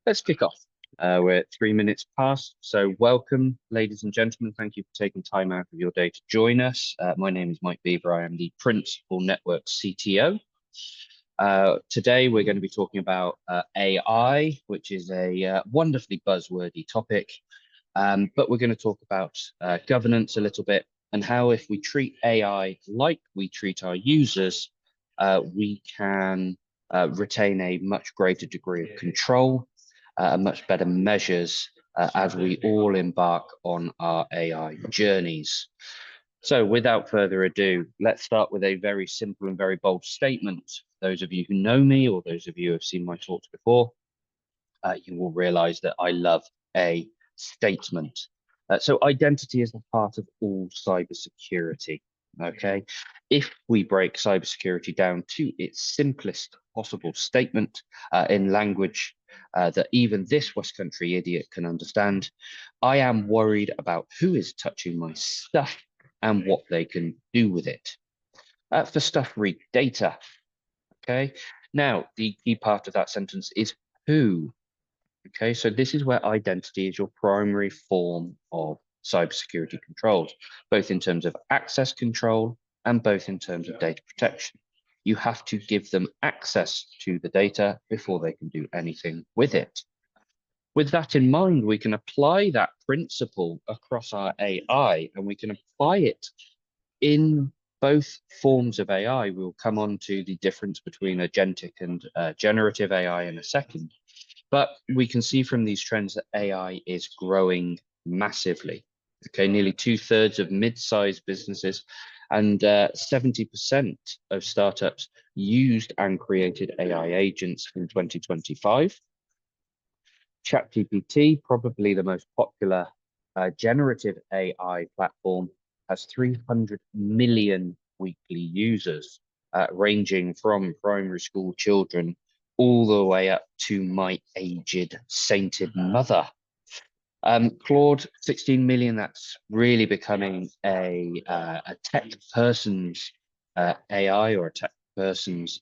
Let's kick off. We're at 3 minutes past. So welcome, ladies and gentlemen. Thank you for taking time out of your day to join us. My name is Mike Beaver. I am the Principal Network CTO. Today, we're going to be talking about AI, which is a wonderfully buzzwordy topic. But we're going to talk about governance a little bit and how if we treat AI like we treat our users, we can retain a much greater degree of control, much better measures as we all embark on our AI journeys. So without further ado, let's start with a very simple and very bold statement. Those of you who know me or those of you who have seen my talks before, you will realize that I love a statement. So identity is the heart of all cybersecurity. Okay, if we break cybersecurity down to its simplest possible statement in language that even this West Country idiot can understand, I am worried about who is touching my stuff and what they can do with it. For stuff, read data. Okay, now the key part of that sentence is who. Okay, so this is where identity is your primary form of cybersecurity controls, both in terms of access control and both in terms of data protection. You have to give them access to the data before they can do anything with it. With that in mind, we can apply that principle across our AI and we can apply it in both forms of AI. We'll come on to the difference between agentic and generative AI in a second. But we can see from these trends that AI is growing massively. Okay, nearly 2/3 of mid-sized businesses and 70% of startups used and created AI agents in 2025. ChatGPT, probably the most popular generative AI platform, has 300 million weekly users, ranging from primary school children all the way up to my aged sainted mother. Claude, 16 million, that's really becoming a tech person's AI or a tech person's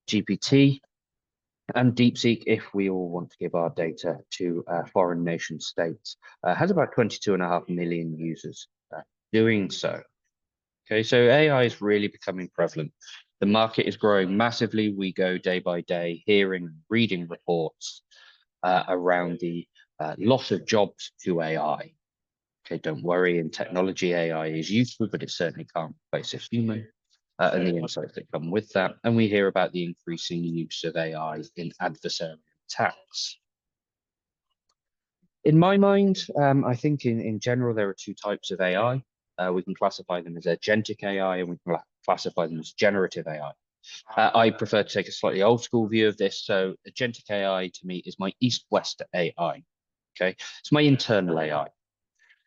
GPT. And DeepSeek, if we all want to give our data to foreign nation states, has about 22.5 million users doing so. Okay, so AI is really becoming prevalent. The market is growing massively. We go day by day hearing, reading reports around the loss of jobs to AI. Okay, don't worry, in technology, AI is useful, but it certainly can't replace a human and the insights that come with that. And we hear about the increasing use of AI in adversarial attacks. In my mind, I think in general, there are two types of AI. We can classify them as agentic AI and we can classify them as generative AI. I prefer to take a slightly old school view of this. So agentic AI to me is my east-west AI. Okay, it's my internal AI.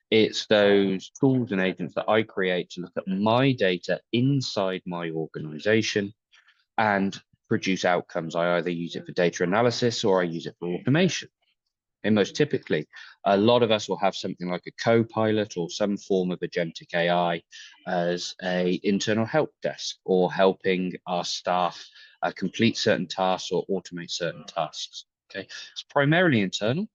It's those tools and agents that I create to look at my data inside my organization and produce outcomes. I either use it for data analysis or I use it for automation. And most typically, a lot of us will have something like a co-pilot or some form of agentic AI as a internal help desk or helping our staff complete certain tasks or automate certain tasks. Okay, it's primarily internal,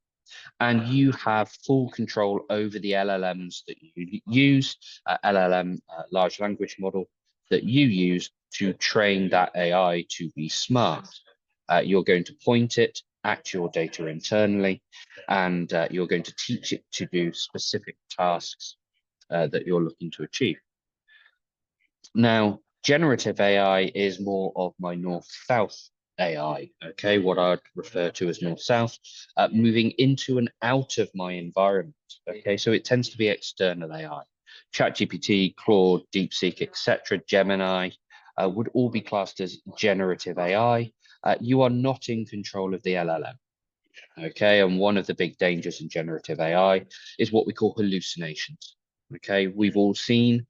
and you have full control over the LLMs that you use, LLM, large language model that you use to train that AI to be smart. You're going to point it at your data internally, and you're going to teach it to do specific tasks that you're looking to achieve. Now, generative AI is more of my north-south AI, okay, what I'd refer to as north-south, moving into and out of my environment, okay, so it tends to be external AI. ChatGPT, Claude, DeepSeek, etc., Gemini would all be classed as generative AI. You are not in control of the LLM, okay, and one of the big dangers in generative AI is what we call hallucinations, okay. We've all seen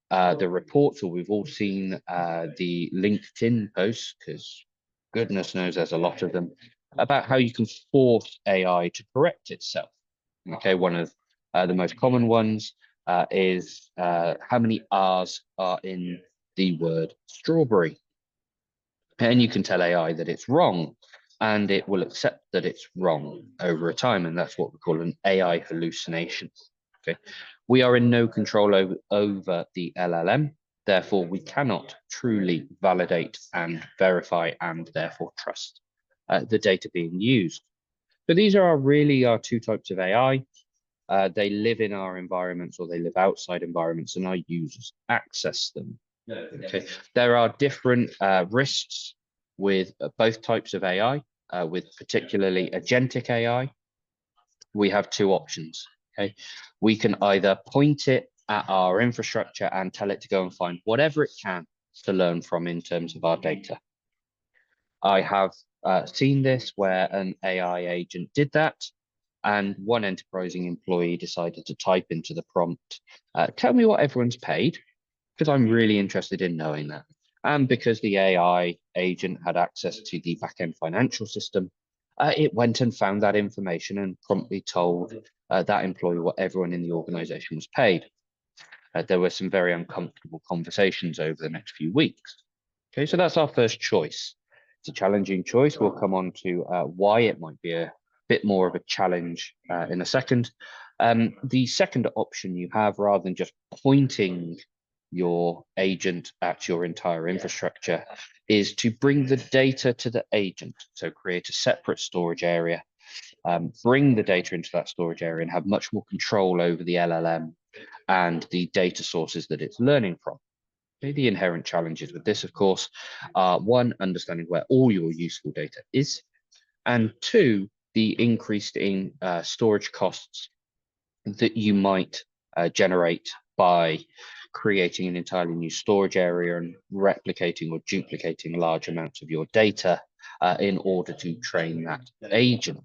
the reports, or we've all seen the LinkedIn posts, because goodness knows there's a lot of them, about how you can force AI to correct itself. Okay, one of the most common ones is how many R's are in the word strawberry. And you can tell AI that it's wrong. and it will accept that it's wrong over a time, and that's what we call an AI hallucination. Okay, we are in no control over the LLM, therefore we cannot truly validate and verify and therefore trust the data being used. So these are really our two types of AI. They live in our environments or they live outside environments, and our users access them. Okay, there are different risks with both types of AI. With particularly agentic AI, we have two options. Okay, we can either point it at our infrastructure and tell it to go and find whatever it can to learn from in terms of our data. I have seen this where an AI agent did that, and one enterprising employee decided to type into the prompt, tell me what everyone's paid, because I'm really interested in knowing that. And because the AI agent had access to the backend financial system, it went and found that information and promptly told that employee what everyone in the organization was paid. There were some very uncomfortable conversations over the next few weeks. Okay, so that's our first choice. It's a challenging choice. We'll come on to why it might be a bit more of a challenge in a second. The second option you have, rather than just pointing your agent at your entire infrastructure, is to bring the data to the agent. So create a separate storage area, bring the data into that storage area and have much more control over the LLM and the data sources that it's learning from. Okay, the inherent challenges with this, of course, are one, understanding where all your useful data is, and two, the increased in storage costs that you might generate by creating an entirely new storage area and replicating or duplicating large amounts of your data in order to train that agent.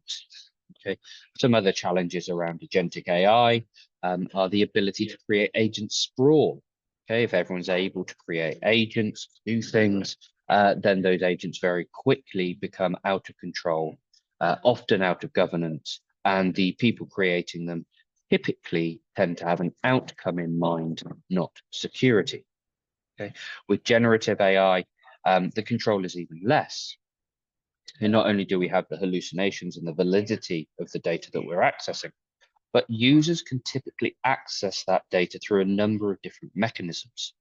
Okay, some other challenges around agentic AI are the ability to create agent sprawl. Okay, if everyone's able to create agents, do things, then those agents very quickly become out of control, often out of governance, and the people creating them typically tend to have an outcome in mind, not security. Okay, with generative AI, the control is even less. And not only do we have the hallucinations and the validity of the data that we're accessing, but users can typically access that data through a number of different mechanisms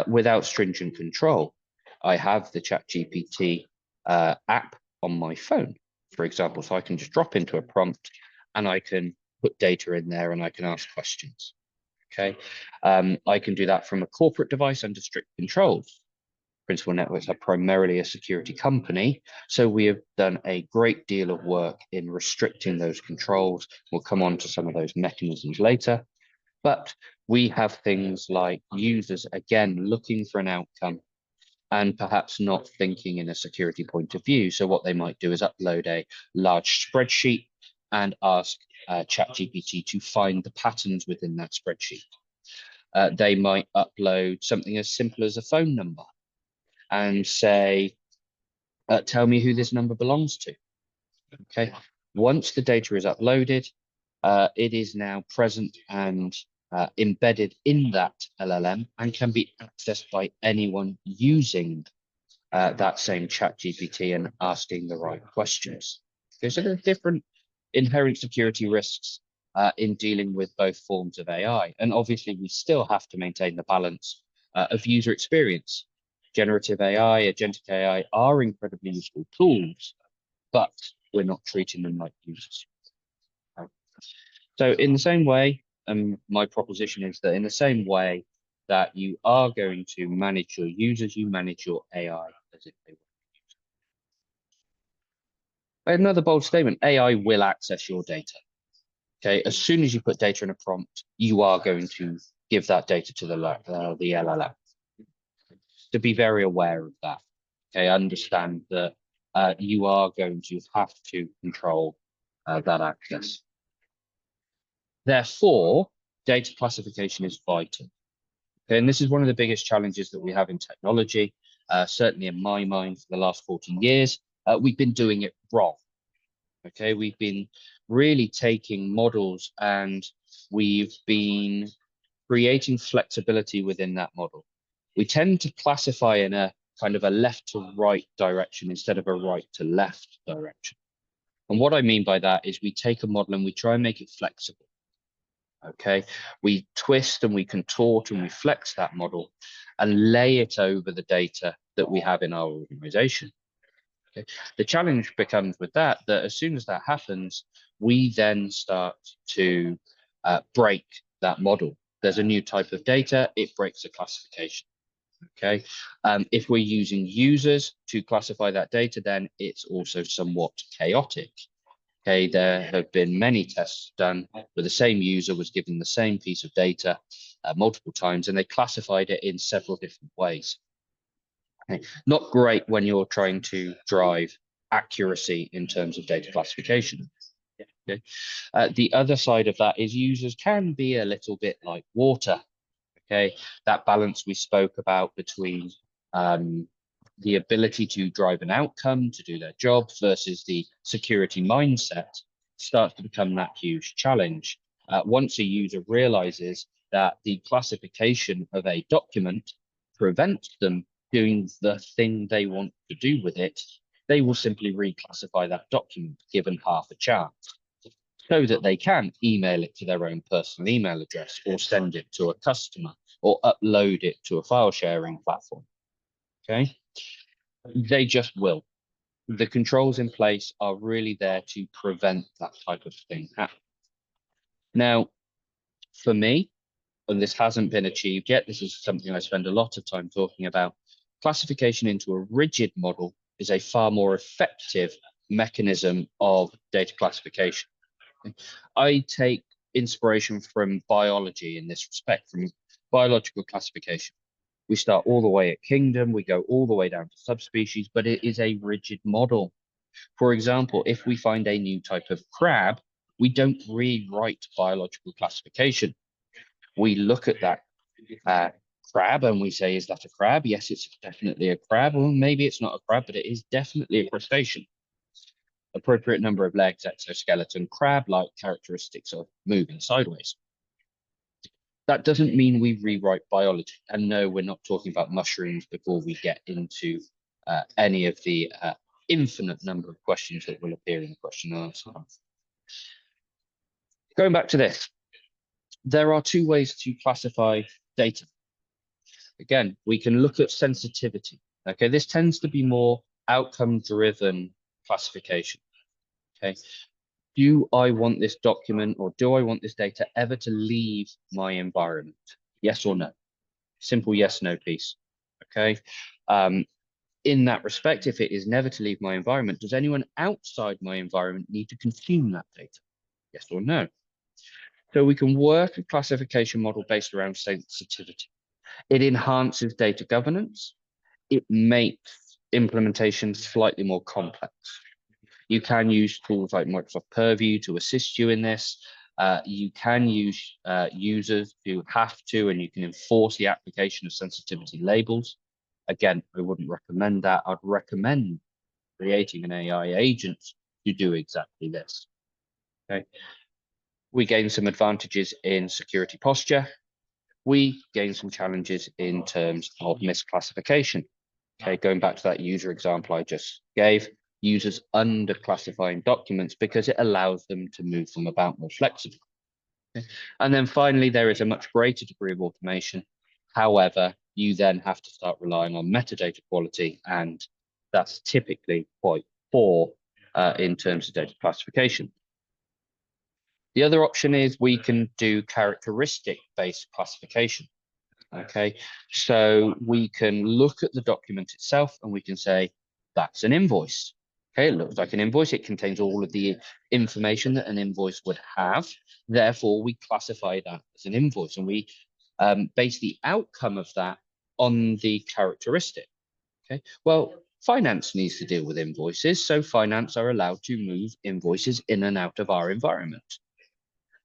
without stringent control. I have the ChatGPT app on my phone, for example, so I can just drop into a prompt and I can put data in there and I can ask questions. Okay, I can do that from a corporate device under strict controls. Principal Networks are primarily a security company, so we have done a great deal of work in restricting those controls. We'll come on to some of those mechanisms later, but we have things like users, again, looking for an outcome and perhaps not thinking in a security point of view. So what they might do is upload a large spreadsheet and ask ChatGPT to find the patterns within that spreadsheet. They might upload something as simple as a phone number and say, tell me who this number belongs to. Okay, once the data is uploaded, it is now present and embedded in that LLM and can be accessed by anyone using that same ChatGPT and asking the right questions. Okay, so there are different inherent security risks in dealing with both forms of AI. And obviously, we still have to maintain the balance of user experience. Generative AI, agentic AI are incredibly useful tools, but we're not treating them like users. So in the same way, my proposition is that in the same way that you are going to manage your users, you manage your AI as if they were users. Another bold statement, AI will access your data. Okay, as soon as you put data in a prompt, you are going to give that data to the LLM. To be very aware of that. Okay, understand that you are going to have to control that access. Therefore, data classification is vital. Okay, and this is one of the biggest challenges that we have in technology. Certainly in my mind, for the last 14 years, we've been doing it wrong. Okay, we've been really taking models and we've been creating flexibility within that model. We tend to classify in a kind of a left to right direction instead of a right to left direction. And what I mean by that is we take a model and we try and make it flexible. Okay, we twist and we contort and we flex that model and lay it over the data that we have in our organization. Okay. The challenge becomes with that as soon as that happens, we then start to break that model. There's a new type of data, it breaks a classification. Okay, if we're using users to classify that data, then it's also somewhat chaotic. Okay, there have been many tests done where the same user was given the same piece of data multiple times, and they classified it in several different ways. Okay. Not great when you're trying to drive accuracy in terms of data classification. Okay. The other side of that is users can be a little bit like water. Okay, that balance we spoke about between the ability to drive an outcome, to do their job, versus the security mindset starts to become that huge challenge. Once a user realizes that the classification of a document prevents them doing the thing they want to do with it, they will simply reclassify that document given half a chance, so that they can email it to their own personal email address or send it to a customer or upload it to a file sharing platform. Okay, they just will. The controls in place are really there to prevent that type of thing happening. Now, for me, and this hasn't been achieved yet, this is something I spend a lot of time talking about, classification into a rigid model is a far more effective mechanism of data classification. I take inspiration from biology in this respect, from biological classification. We start all the way at kingdom, we go all the way down to subspecies, but it is a rigid model. For example, if we find a new type of crab, we don't rewrite biological classification. We look at that crab and we say, is that a crab? Yes, it's definitely a crab. Well, maybe it's not a crab, but it is definitely a crustacean. Appropriate number of legs, exoskeleton, crab-like characteristics of moving sideways. That doesn't mean we rewrite biology. And no, we're not talking about mushrooms before we get into any of the infinite number of questions that will appear in the question and answer. Going back to this, there are two ways to classify data. Again, we can look at sensitivity. Okay, this tends to be more outcome-driven classification. Okay, do I want this document or do I want this data ever to leave my environment? Yes or no? Simple yes, no piece. Okay. In that respect, if it is never to leave my environment, does anyone outside my environment need to consume that data? Yes or no? So we can work a classification model based around sensitivity. It enhances data governance. It makes implementation slightly more complex. You can use tools like Microsoft Purview to assist you in this. You can use users who have to, and you can enforce the application of sensitivity labels. Again, I wouldn't recommend that. I'd recommend creating an AI agent to do exactly this. Okay. We gain some advantages in security posture. We gain some challenges in terms of misclassification. Okay, going back to that user example I just gave, users under classifying documents because it allows them to move them about more flexibly. Okay. And then finally, there is a much greater degree of automation. However, you then have to start relying on metadata quality, and that's typically quite poor in terms of data classification. The other option is we can do characteristic-based classification. Okay, so we can look at the document itself and we can say, that's an invoice. Okay, it looks like an invoice. It contains all of the information that an invoice would have. Therefore, we classify that as an invoice and we base the outcome of that on the characteristic. Okay, well, finance needs to deal with invoices, so finance are allowed to move invoices in and out of our environment.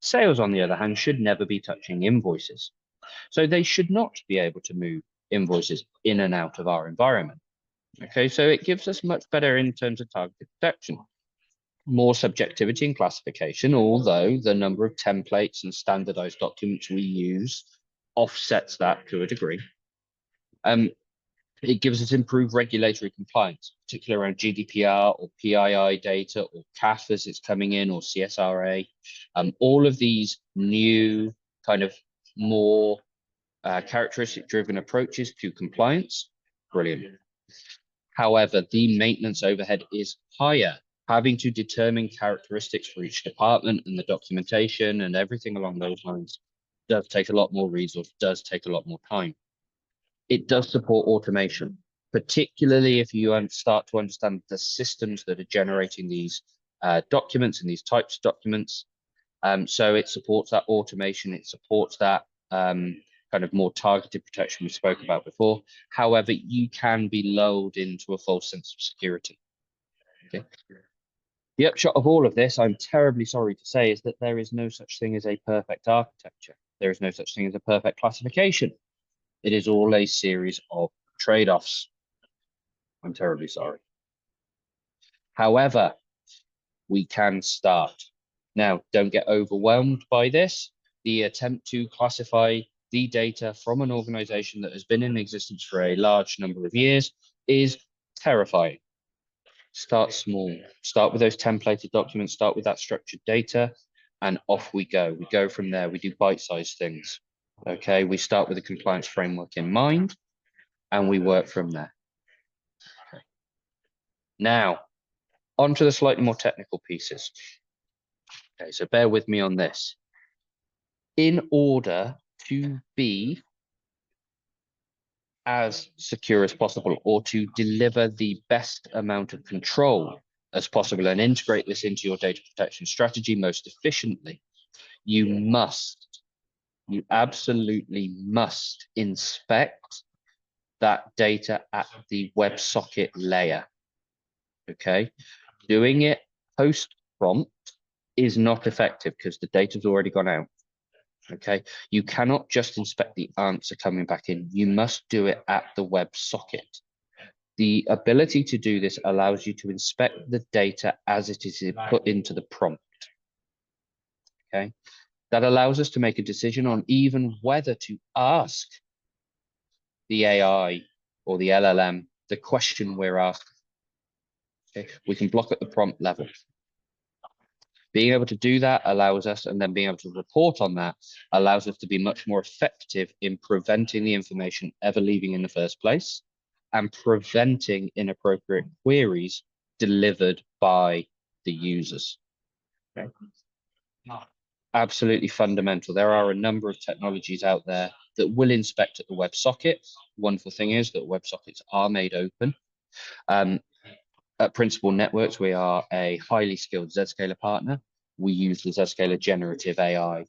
Sales, on the other hand, should never be touching invoices. So they should not be able to move invoices in and out of our environment. Okay, so it gives us much better in terms of targeted protection. More subjectivity and classification, although the number of templates and standardized documents we use offsets that to a degree. It gives us improved regulatory compliance, particularly around GDPR or PII data or CAF as it's coming in, or CSRA. All of these new kind of more characteristic-driven approaches to compliance, brilliant. However, the maintenance overhead is higher. Having to determine characteristics for each department and the documentation and everything along those lines does take a lot more resource, does take a lot more time. It does support automation, particularly if you start to understand the systems that are generating these documents and these types of documents. So it supports that automation. It supports that kind of more targeted protection we spoke about before. However, you can be lulled into a false sense of security. Okay. The upshot of all of this, I'm terribly sorry to say, is that there is no such thing as a perfect architecture. There is no such thing as a perfect classification. It is all a series of trade-offs. I'm terribly sorry. However, we can start. Now, don't get overwhelmed by this. The attempt to classify the data from an organization that has been in existence for a large number of years is terrifying. Start small. Start with those templated documents, start with that structured data, and off we go. We go from there. We do bite-sized things. Okay, we start with a compliance framework in mind, and we work from there. Okay. Now, on to the slightly more technical pieces. Okay, so bear with me on this. In order to be as secure as possible, or to deliver the best amount of control as possible and integrate this into your data protection strategy most efficiently, you absolutely must inspect that data at the WebSocket layer. Okay, doing it post prompt is not effective because the data's already gone out. Okay, you cannot just inspect the answer coming back in. You must do it at the WebSocket. The ability to do this allows you to inspect the data as it is put into the prompt. Okay, that allows us to make a decision on even whether to ask the AI or the LLM the question we're asking. Okay, we can block at the prompt level. Being able to do that allows us, and then being able to report on that allows us to be much more effective in preventing the information ever leaving in the first place and preventing inappropriate queries delivered by the users. Okay. Absolutely fundamental. There are a number of technologies out there that will inspect at the WebSocket. Wonderful thing is that WebSockets are made open. At Principal Networks, we are a highly skilled Zscaler partner. We use the Zscaler generative AI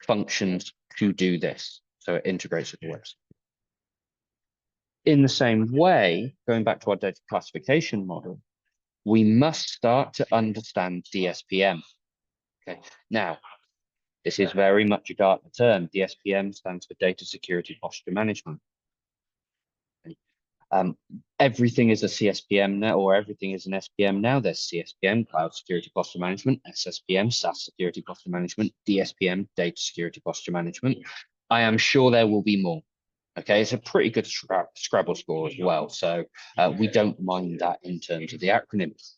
functions to do this. So it integrates with the website. In the same way, going back to our data classification model, we must start to understand DSPM. Okay. Now, this is very much a Gartner term. DSPM stands for Data Security Posture Management. Everything is a CSPM now, or everything is an SPM now. There's CSPM, Cloud Security Posture Management, SSPM, SaaS Security Posture Management, DSPM, Data Security Posture Management. I am sure there will be more. Okay, it's a pretty good Scrabble score as well. So we don't mind that in terms of the acronyms.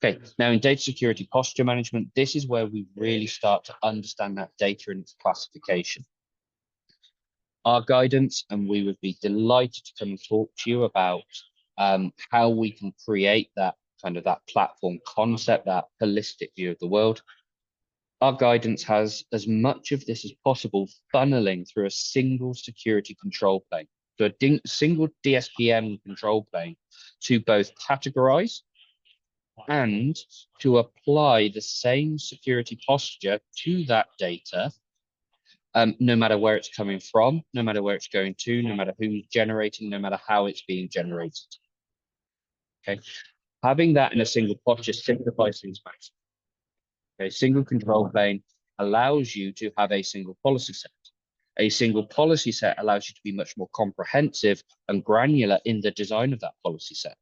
Okay, now in Data Security Posture Management, this is where we really start to understand that data and its classification. Our guidance, and we would be delighted to come and talk to you about how we can create that kind of that platform concept, that holistic view of the world. Our guidance has as much of this as possible funneling through a single security control plane, so a single DSPM control plane to both categorize and to apply the same security posture to that data, no matter where it's coming from, no matter where it's going to, no matter who's generating, no matter how it's being generated. Okay, having that in a single posture simplifies things massively. Okay, single control plane allows you to have a single policy set. A single policy set allows you to be much more comprehensive and granular in the design of that policy set.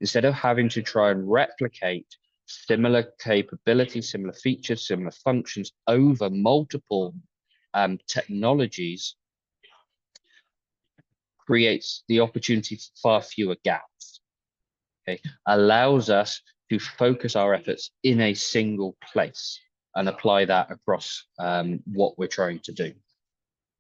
Instead of having to try and replicate similar capabilities, similar features, similar functions over multiple technologies, creates the opportunity for far fewer gaps, okay, allows us to focus our efforts in a single place and apply that across what we're trying to do.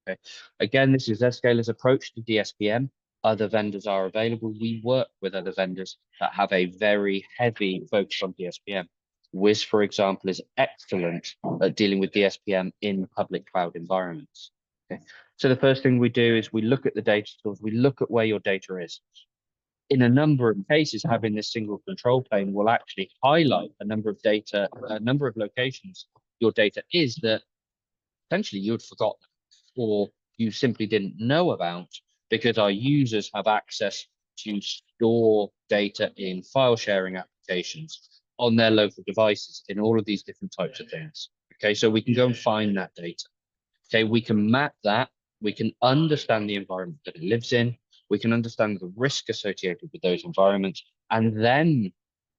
Okay. Again, this is Zscaler's approach to DSPM. Other vendors are available. We work with other vendors that have a very heavy focus on DSPM. Wiz, for example, is excellent at dealing with DSPM in public cloud environments. Okay. So the first thing we do is we look at the data stores, we look at where your data is. In a number of cases, having this single control plane will actually highlight a number of data, a number of locations your data is that potentially you had forgotten or you simply didn't know about, because our users have access to store data in file sharing applications on their local devices in all of these different types of things. Okay, so we can go and find that data. Okay, we can map that, we can understand the environment that it lives in, we can understand the risk associated with those environments, and then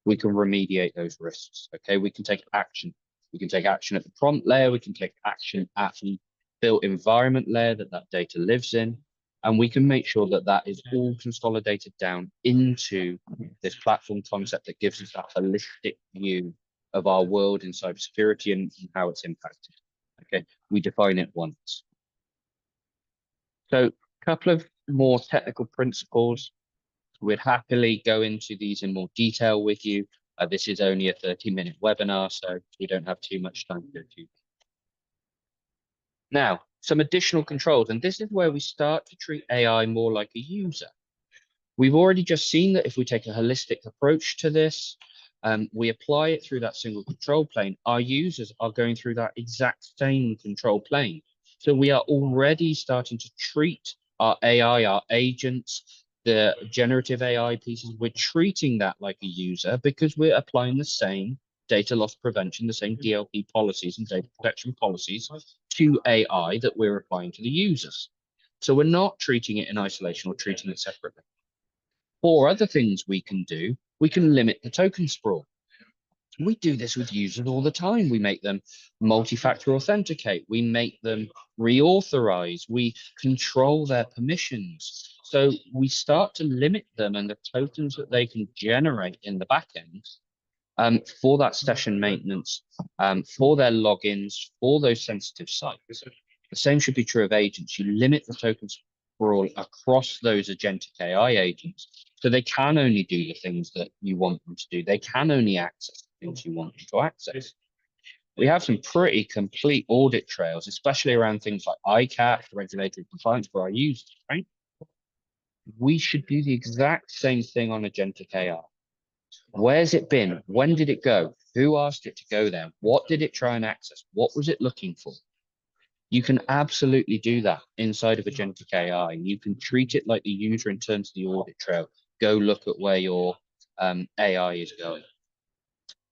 we can remediate those risks. Okay, we can take action. We can take action at the prompt layer, we can take action at the built environment layer that that data lives in, and we can make sure that that is all consolidated down into this platform concept that gives us that holistic view of our world in cybersecurity and how it's impacted. Okay, we define it once. So a couple of more technical principles. We'd happily go into these in more detail with you. This is only a 30-minute webinar, so we don't have too much time to go through. Now, some additional controls, and this is where we start to treat AI more like a user. We've already just seen that if we take a holistic approach to this, we apply it through that single control plane, our users are going through that exact same control plane. So we are already starting to treat our AI, our agents, the generative AI pieces, we're treating that like a user because we're applying the same data loss prevention, the same DLP policies and data protection policies to AI that we're applying to the users. So we're not treating it in isolation or treating it separately. 4 other things we can do, we can limit the token sprawl. We do this with users all the time. We make them multi-factor authenticate. We make them reauthorize. We control their permissions. So we start to limit them and the tokens that they can generate in the back end for that session maintenance, for their logins, for those sensitive sites. The same should be true of agents. You limit the tokens sprawl across those agentic AI agents. So they can only do the things that you want them to do. They can only access the things you want them to access. We have some pretty complete audit trails, especially around things like ICAP, regulatory compliance for our users, right? We should do the exact same thing on agentic AI. Where's it been? When did it go? Who asked it to go there? What did it try and access? What was it looking for? You can absolutely do that inside of agentic AI. You can treat it like the user in terms of the audit trail. Go look at where your AI is going.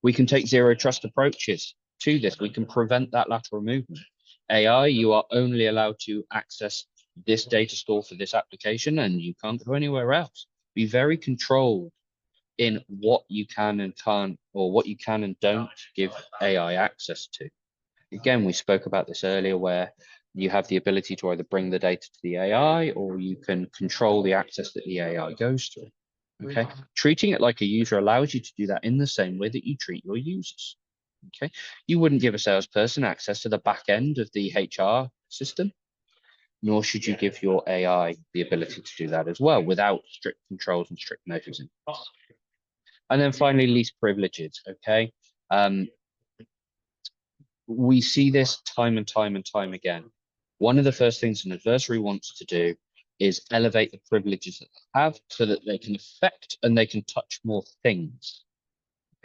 We can take zero trust approaches to this. We can prevent that lateral movement. AI, you are only allowed to access this data store for this application and you can't go anywhere else. Be very controlled in what you can and can't, or what you can and don't give AI access to. Again, we spoke about this earlier where you have the ability to either bring the data to the AI or you can control the access that the AI goes through. Okay, treating it like a user allows you to do that in the same way that you treat your users. Okay, you wouldn't give a salesperson access to the back end of the HR system, nor should you give your AI the ability to do that as well without strict controls and strict measures in place. And then finally, least privileges. Okay, we see this time and time and time again. One of the first things an adversary wants to do is elevate the privileges that they have so that they can affect and they can touch more things.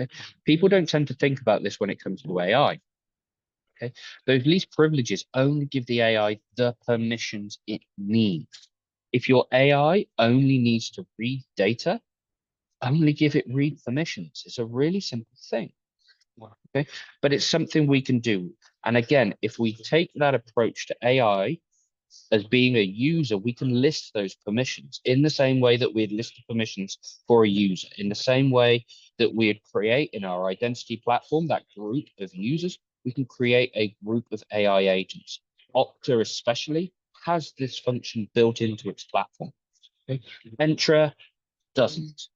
Okay? People don't tend to think about this when it comes to AI. Okay, those least privileges only give the AI the permissions it needs. If your AI only needs to read data, only give it read permissions. It's a really simple thing. Okay, but it's something we can do. And again, if we take that approach to AI as being a user, we can list those permissions in the same way that we'd list the permissions for a user, in the same way that we'd create in our identity platform, that group of users, we can create a group of AI agents. Okta especially has this function built into its platform. Okay. Entra doesn't.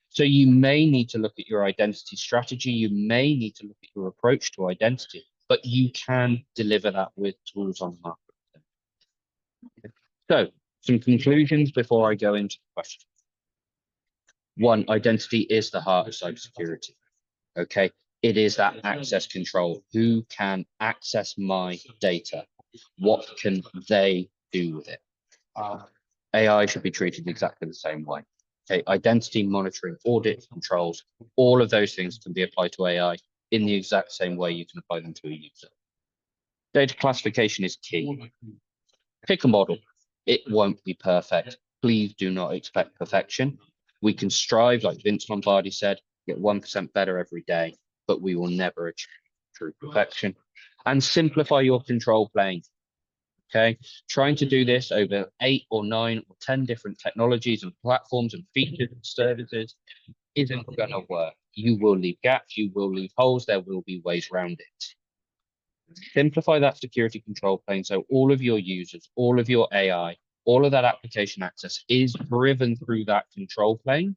So you may need to look at your identity strategy. You may need to look at your approach to identity, but you can deliver that with tools on the market. So some conclusions before I go into the question. One, identity is the heart of cybersecurity. Okay. It is that access control. Who can access my data? What can they do with it? AI should be treated exactly the same way. Okay, identity monitoring, audit controls, all of those things can be applied to AI in the exact same way you can apply them to a user. Data classification is key. Pick a model. It won't be perfect. Please do not expect perfection. We can strive, like Vince Lombardi said, get 1% better every day, but we will never achieve true perfection. And simplify your control plane. Okay, trying to do this over 8 or 9 or 10 different technologies and platforms and features and services isn't going to work. You will leave gaps, you will leave holes, there will be ways around it. Simplify that security control plane so all of your users, all of your AI, all of that application access is driven through that control plane.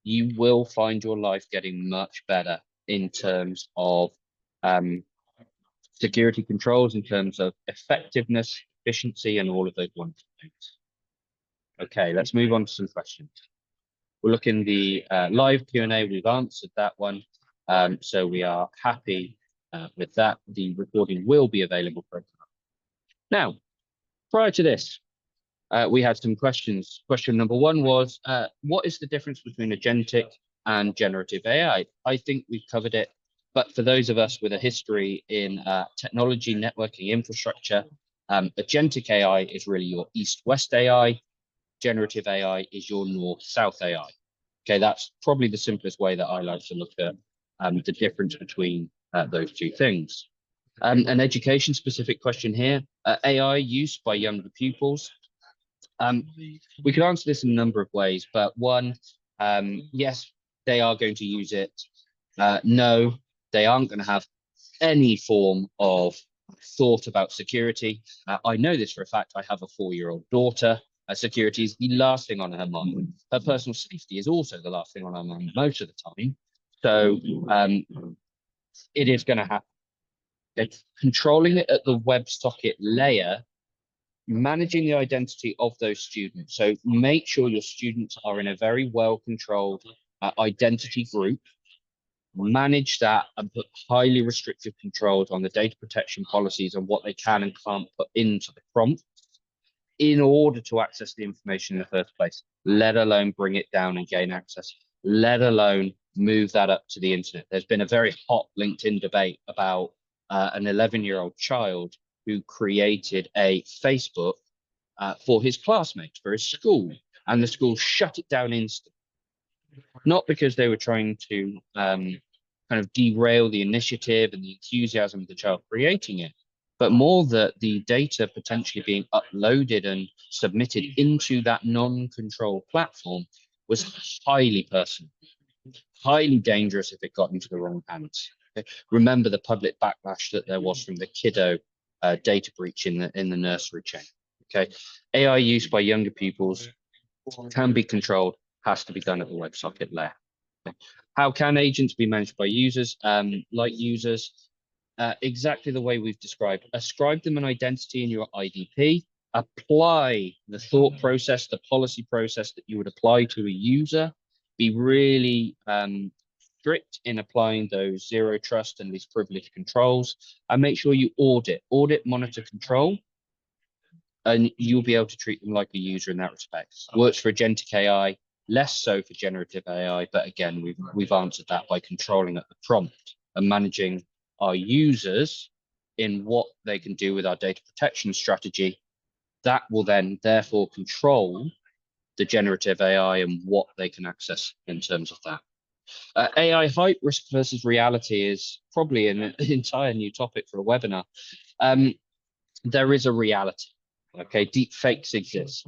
You will find your life getting much better in terms of security controls, in terms of effectiveness, efficiency, and all of those wonderful things. Okay, let's move on to some questions. We'll look in the live Q&A. We've answered that one. So we are happy with that. The recording will be available for everyone. Now, prior to this, we had some questions. Question number one was, what is the difference between agentic and generative AI? I think we've covered it, but for those of us with a history in technology, networking, infrastructure, agentic AI is really your east-west AI. Generative AI is your north-south AI. Okay, that's probably the simplest way that I like to look at the difference between those two things. An education-specific question here, AI use by younger pupils. We could answer this in a number of ways, but one, yes, they are going to use it. No, they aren't going to have any form of thought about security. I know this for a fact. I have a 4-year-old daughter. Security is the last thing on her mind. Her personal safety is also the last thing on her mind most of the time. So it is going to happen. It's controlling it at the WebSocket layer, managing the identity of those students. So make sure your students are in a very well-controlled identity group. Manage that and put highly restrictive controls on the data protection policies and what they can and can't put into the prompt in order to access the information in the first place, let alone bring it down and gain access, let alone move that up to the internet. There's been a very hot LinkedIn debate about an 11-year-old child who created a Facebook for his classmates, for his school, and the school shut it down instantly. Not because they were trying to kind of derail the initiative and the enthusiasm of the child creating it, but more that the data potentially being uploaded and submitted into that non-controlled platform was highly personal, highly dangerous if it got into the wrong hands. Okay? Remember the public backlash that there was from the kiddo data breach in the nursery chain. Okay, AI use by younger pupils can be controlled, has to be done at the WebSocket layer. Okay. How can agents be managed by users? Like users, exactly the way we've described. Ascribe them an identity in your IDP. Apply the thought process, the policy process that you would apply to a user. Be really strict in applying those zero trust and least privilege controls, and make sure you audit, monitor, control, and you'll be able to treat them like a user in that respect. Works for agentic AI, less so for generative AI, but again, we've answered that by controlling at the prompt and managing our users in what they can do with our data protection strategy. That will then therefore control the generative AI and what they can access in terms of that. AI hype, risk versus reality is probably an entire new topic for a webinar. There is a reality. Okay, deep fakes exist.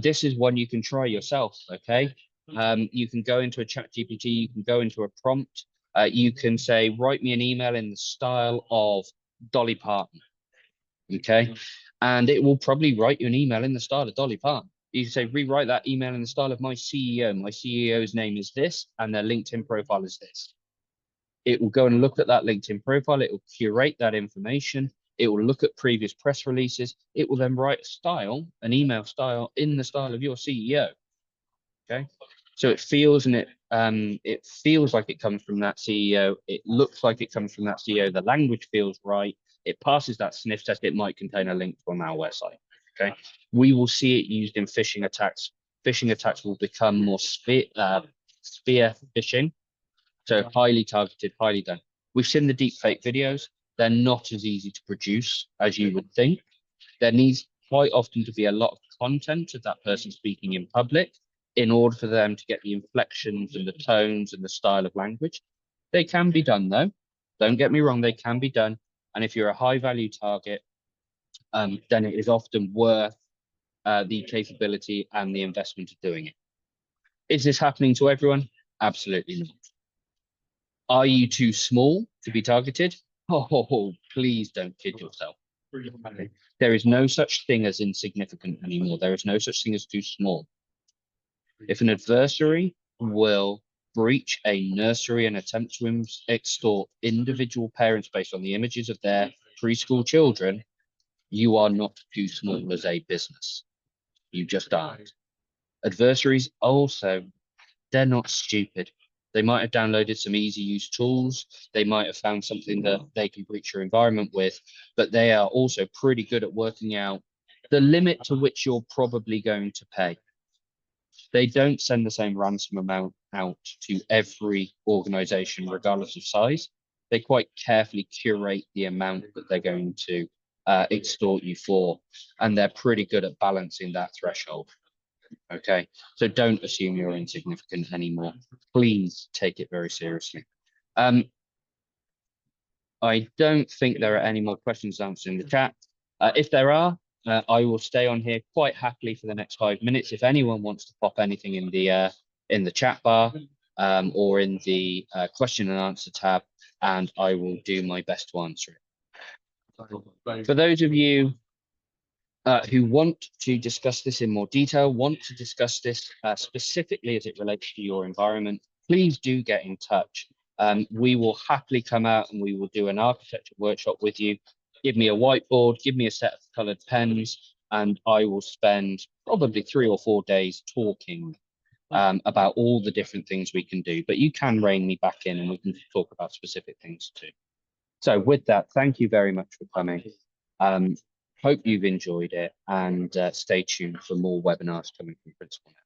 This is one you can try yourself. Okay, you can go into a chat GPT, you can go into a prompt, you can say, write me an email in the style of Dolly Parton. Okay, and it will probably write you an email in the style of Dolly Parton. You can say, rewrite that email in the style of my CEO. My CEO's name is this, and their LinkedIn profile is this. It will go and look at that LinkedIn profile. It will curate that information. It will look at previous press releases. It will then write a style, an email style in the style of your CEO. Okay. So it feels it feels like it comes from that CEO. It looks like it comes from that CEO. The language feels right. It passes that sniff test. It might contain a link to a malware site. Okay. We will see it used in phishing attacks. Phishing attacks will become more spear phishing. So highly targeted, highly done. We've seen the deepfake videos. They're not as easy to produce as you would think. There needs quite often to be a lot of content of that person speaking in public in order for them to get the inflections and the tones and the style of language. They can be done though. Don't get me wrong, they can be done. And if you're a high value target, then it is often worth the capability and the investment of doing it. Is this happening to everyone? Absolutely not. Are you too small to be targeted? Oh, please don't kid yourself. There is no such thing as insignificant anymore. There is no such thing as too small. If an adversary will breach a nursery and attempt to extort individual parents based on the images of their preschool children, you are not too small as a business. You just aren't. Adversaries also, they're not stupid. They might have downloaded some easy use tools. They might have found something that they can breach your environment with, but they are also pretty good at working out the limit to which you're probably going to pay. They don't send the same ransom amount out to every organization, regardless of size. They quite carefully curate the amount that they're going to extort you for, and they're pretty good at balancing that threshold. Okay, so don't assume you're insignificant anymore. Please take it very seriously. I don't think there are any more questions answered in the chat. If there are, I will stay on here quite happily for the next 5 minutes. If anyone wants to pop anything in the chat bar or in the question and answer tab, and I will do my best to answer it. For those of you who want to discuss this in more detail, want to discuss this specifically as it relates to your environment, please do get in touch. We will happily come out and we will do an architecture workshop with you. Give me a whiteboard, give me a set of colored pens, and I will spend probably 3 or 4 days talking about all the different things we can do. But you can rein me back in and we can talk about specific things too. So with that, thank you very much for coming. Hope you've enjoyed it, and stay tuned for more webinars coming from Principal Net.